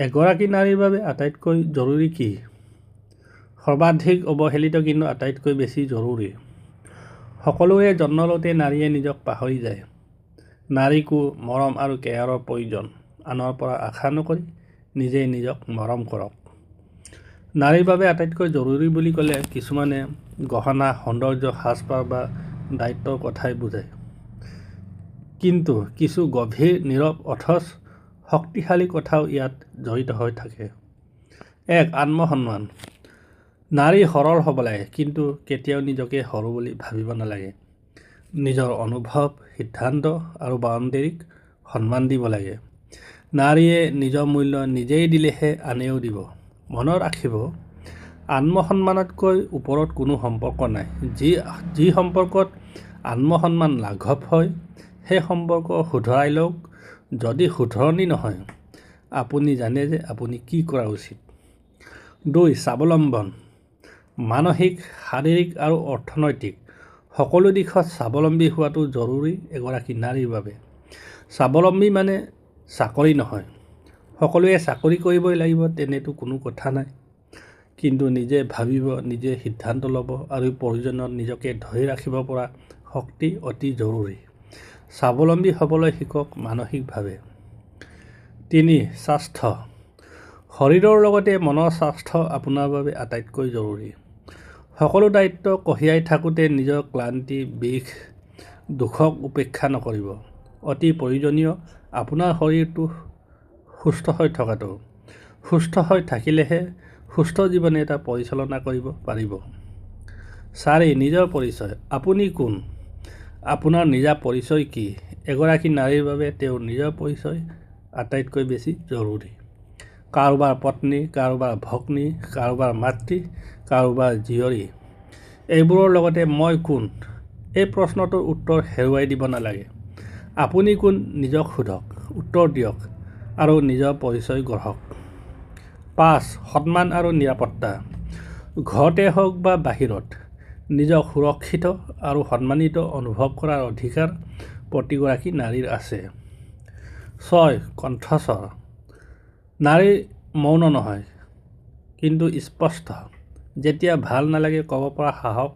এগৰাকী নাৰীৰ বাবে আটাইতকৈ জৰুৰী কি? সৰ্বাধিক অৱহেলিত কিন্তু আটাইতকৈ বেছি জৰুৰী। সকলোৰে যত্ন লওঁতে নাৰীয়ে নিজক পাহৰি যায়। নাৰীকো মৰম আৰু কেয়াৰৰ প্ৰয়োজন। আনৰ পৰা আশা নকৰি নিজেই নিজক মৰম কৰক। নাৰীৰ বাবে আটাইতকৈ জৰুৰী বুলি ক'লে কিছুমানে গহনা, সৌন্দৰ্য, সাজপাৰ বা দায়িত্বৰ কথাই বুজায়। কিন্তু কিছু গভীৰ, নীৰৱ অথচ শক্তিশালী কথাও ইয়াত জড়িত হৈ থাকে। ১. আত্মসন্মান। নাৰী সৰল হ'ব লাগে, কিন্তু কেতিয়াও নিজকে সৰু বুলি ভাবিব নালাগে। নিজৰ অনুভৱ, সিদ্ধান্ত আৰু বাউণ্ডেৰীক সন্মান দিব লাগে। নাৰীয়ে নিজৰ মূল্য নিজেই দিলেহে আনেও দিব। মনত ৰাখিব, আত্মসন্মানতকৈ ওপৰত কোনো সম্পৰ্ক নাই। যি সম্পৰ্কত আত্মসন্মান লাঘৱ হয়, সেই সম্পৰ্ক শুধৰাই লওক। যদি শুধৰণি নহয়, আপুনি জানে যে আপুনি কি কৰা উচিত। ২. স্বাৱলম্বন। মানসিক, শাৰীৰিক আৰু অৰ্থনৈতিক সকলো দিশত স্বাৱলম্বী হোৱাটো জৰুৰী এগৰাকী নাৰীৰ বাবে। স্বাৱলম্বী মানে চাকৰি নহয়। সকলোৱে চাকৰি কৰিবই লাগিব তেনেতো কোনো কথা নাই। কিন্তু নিজে ভাবিব, নিজে সিদ্ধান্ত ল'ব আৰু প্ৰয়োজনত নিজকে ধৰি ৰাখিব পৰা শক্তি অতি জৰুৰী। স্বাৱলম্বী হ'বলৈ শিকক মানসিকভাৱে। ৩. স্বাস্থ্য। শৰীৰৰ লগতে মনৰ স্বাস্থ্য আপোনাৰ বাবে আটাইতকৈ জৰুৰী। সকলো দায়িত্ব কঢ়িয়াই থাকোঁতে নিজৰ ক্লান্তি, বিষ, দুখক উপেক্ষা নকৰিব। অতি প্ৰয়োজনীয় আপোনাৰ শৰীৰটো সুস্থ হৈ থকাটো। সুস্থ হৈ থাকিলেহে সুস্থ জীৱন এটা পৰিচালনা কৰিব পাৰিব। ৪. নিজৰ পৰিচয়। আপুনি কোন? আপোনাৰ নিজা পৰিচয় কি? এগৰাকী নাৰীৰ বাবে তেওঁৰ নিজৰ পৰিচয় আটাইতকৈ বেছি জৰুৰী। কাৰোবাৰ পত্নী, কাৰোবাৰ ভগ্নী, কাৰোবাৰ মাতৃ, কাৰোবাৰ জীয়ৰী। এইবোৰৰ লগতে মই কোন? এই প্ৰশ্নটোৰ উত্তৰ হেৰুৱাই দিব নালাগে। আপুনি কোন নিজক সোধক, উত্তৰ দিয়ক আৰু নিজৰ পৰিচয় গঢ়ক। ৫. সন্মান আৰু নিৰাপত্তা। ঘৰতে হওক বা বাহিৰত নিজক সুৰক্ষিত আৰু সন্মানিত অনুভৱ কৰাৰ অধিকাৰ প্ৰতিগৰাকী নাৰীৰ আছে। ৬. কণ্ঠস্বৰ। নাৰী মৌন নহয়, কিন্তু স্পষ্ট। যেতিয়া ভাল নালাগে ক'ব পৰা সাহস,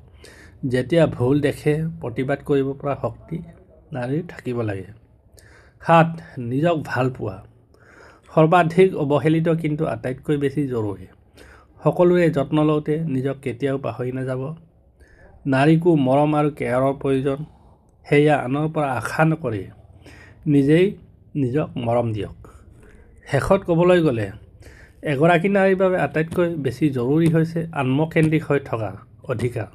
যেতিয়া ভুল দেখে প্ৰতিবাদ কৰিব পৰা শক্তি নাৰীৰ থাকিব লাগে। ৭. নিজক ভাল পোৱা। সৰ্বাধিক অৱহেলিত কিন্তু আটাইতকৈ বেছি জৰুৰী। সকলোৰে যত্ন লওঁতে নিজক কেতিয়াও পাহৰি নাযাব। নাৰীকো মৰম আৰু কেয়াৰৰ প্ৰয়োজন। সেয়া আনৰ পৰা আশা নকৰি নিজেই নিজক মৰম দিয়ক। শেষত ক'বলৈ গ'লে, এগৰাকী নাৰীৰ বাবে আটাইতকৈ বেছি জৰুৰী হৈছে আত্মকেন্দ্ৰিক হৈ থকাৰ অধিকাৰ।